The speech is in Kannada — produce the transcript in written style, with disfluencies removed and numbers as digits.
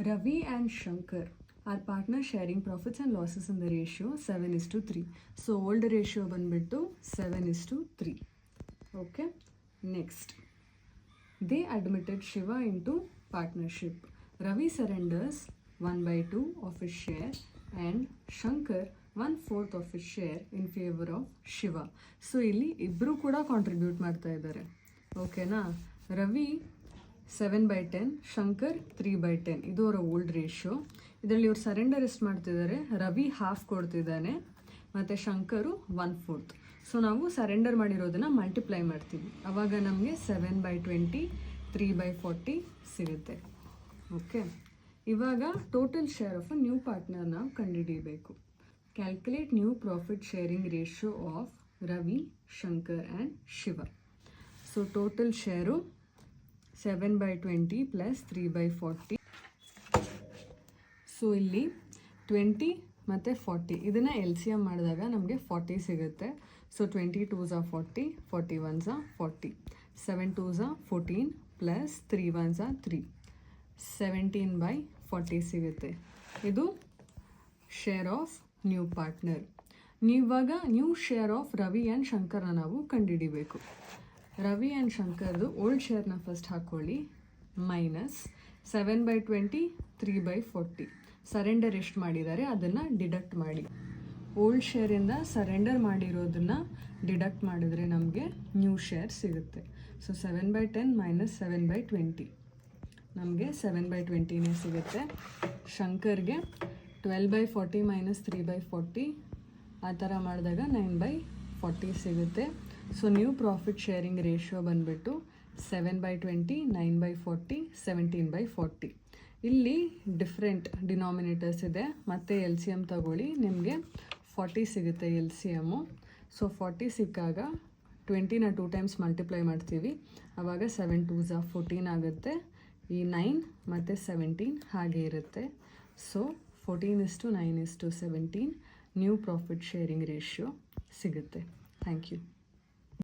Ravi and Shankar are partners sharing profits and losses in the ratio 7:3. So old ratio ಬಂದ್ಬಿಟ್ಟು 7:3. Okay. Next. They admitted Shiva into partnership. Ravi surrenders 1/2 of his share and Shankar 1/4 of his share in favor of Shiva. So ಇಲ್ಲಿ ಇಬ್ಬರು ಕೂಡ ಕಾಂಟ್ರಿಬ್ಯೂಟ್ ಮಾಡ್ತಾ ಇದ್ದಾರೆ. ಓಕೆನಾ? ರವಿ 7/10, ಶಂಕರ್ 3/10. ಇದು ಅವರ ಓಲ್ಡ್ ರೇಷಿಯೋ. ಇದರಲ್ಲಿ ಇವ್ರು ಸರೆಂಡರ್ ಎಷ್ಟು ಮಾಡ್ತಿದ್ದಾರೆ? ರವಿ ಹಾಫ್ ಕೊಡ್ತಿದ್ದಾನೆ ಮತ್ತು ಶಂಕರು 1/4. ಸೊ ನಾವು ಸರೆಂಡರ್ ಮಾಡಿರೋದನ್ನು ಮಲ್ಟಿಪ್ಲೈ ಮಾಡ್ತೀವಿ. ಆವಾಗ ನಮಗೆ 7/20, 3/40 ಸಿಗುತ್ತೆ. ಓಕೆ, ಇವಾಗ total share of a new partner ನಾವು ಕಂಡುಹಿಡಿಯಬೇಕು. Calculate new profit sharing ratio of Ravi, Shankar and Shiva. So total share 7/20 plus 3/40. So ಇಲ್ಲಿ 20 ಮತ್ತು 40 ಇದನ್ನು ಎಲ್ ಸಿ ಎಮ್ ಮಾಡಿದಾಗ ನಮಗೆ 40 ಸಿಗುತ್ತೆ. So 20 2s are 40, 40 1s are 40, 7 2s are 14 plus 3 1s are 3, 17/40 ಸಿಗುತ್ತೆ. ಇದು ಶೇರ್ ಆಫ್ ನ್ಯೂ ಪಾರ್ಟ್ನರ್. ಇವಾಗ new share of Ravi and ಶಂಕರ್ನ ನಾವು ಕಂಡುಹಿಡಿಬೇಕು. ರವಿ ಆ್ಯಂಡ್ ಶಂಕರ್ದು ಓಲ್ಡ್ ಶೇರ್ನ ಫಸ್ಟ್ ಹಾಕ್ಕೊಳ್ಳಿ. ಮೈನಸ್ 7/20, 3/40. ಸರೆಂಡರ್ ಎಷ್ಟು ಮಾಡಿದ್ದಾರೆ ಅದನ್ನು ಡಿಡಕ್ಟ್ ಮಾಡಿ. ಓಲ್ಡ್ ಶೇರಿಂದ ಸರೆಂಡರ್ ಮಾಡಿರೋದನ್ನು ಡಿಡಕ್ಟ್ ಮಾಡಿದ್ರೆ ನಮಗೆ ನ್ಯೂ ಶೇರ್ ಸಿಗುತ್ತೆ. ಸೊ 7/10 ಮೈನಸ್ 7/20 ನಮಗೆ 7/20ನೇ ಸಿಗುತ್ತೆ. ಶಂಕರ್ಗೆ 12/40 ಮೈನಸ್ 3/40 ಆ ಥರ ಮಾಡಿದಾಗ 9/40 ಸಿಗುತ್ತೆ. So new profit sharing ratio ಬಂದುಬಿಟ್ಟು 7/20, 9/40, 17/40. ಇಲ್ಲಿ ಡಿಫ್ರೆಂಟ್ ಡಿನಾಮಿನೇಟರ್ಸ್ ಇದೆ. ಮತ್ತು ಎಲ್ ಸಿ ಎಮ್ ತಗೊಳ್ಳಿ, ನಿಮಗೆ 40 ಸಿಗುತ್ತೆ ಎಲ್ ಸಿ ಎಮ್ಮು. ಸೊ 40 ಸಿಕ್ಕಾಗ 20ನ 2 ಟೈಮ್ಸ್ ಮಲ್ಟಿಪ್ಲೈ ಮಾಡ್ತೀವಿ. ಆವಾಗ 7 2s are 14 ಆಗುತ್ತೆ. ಈ 9 ಮತ್ತು 17 ಹಾಗೆ ಇರುತ್ತೆ. So 14:9:17 new profit sharing ratio ಸಿಗುತ್ತೆ. Thank you.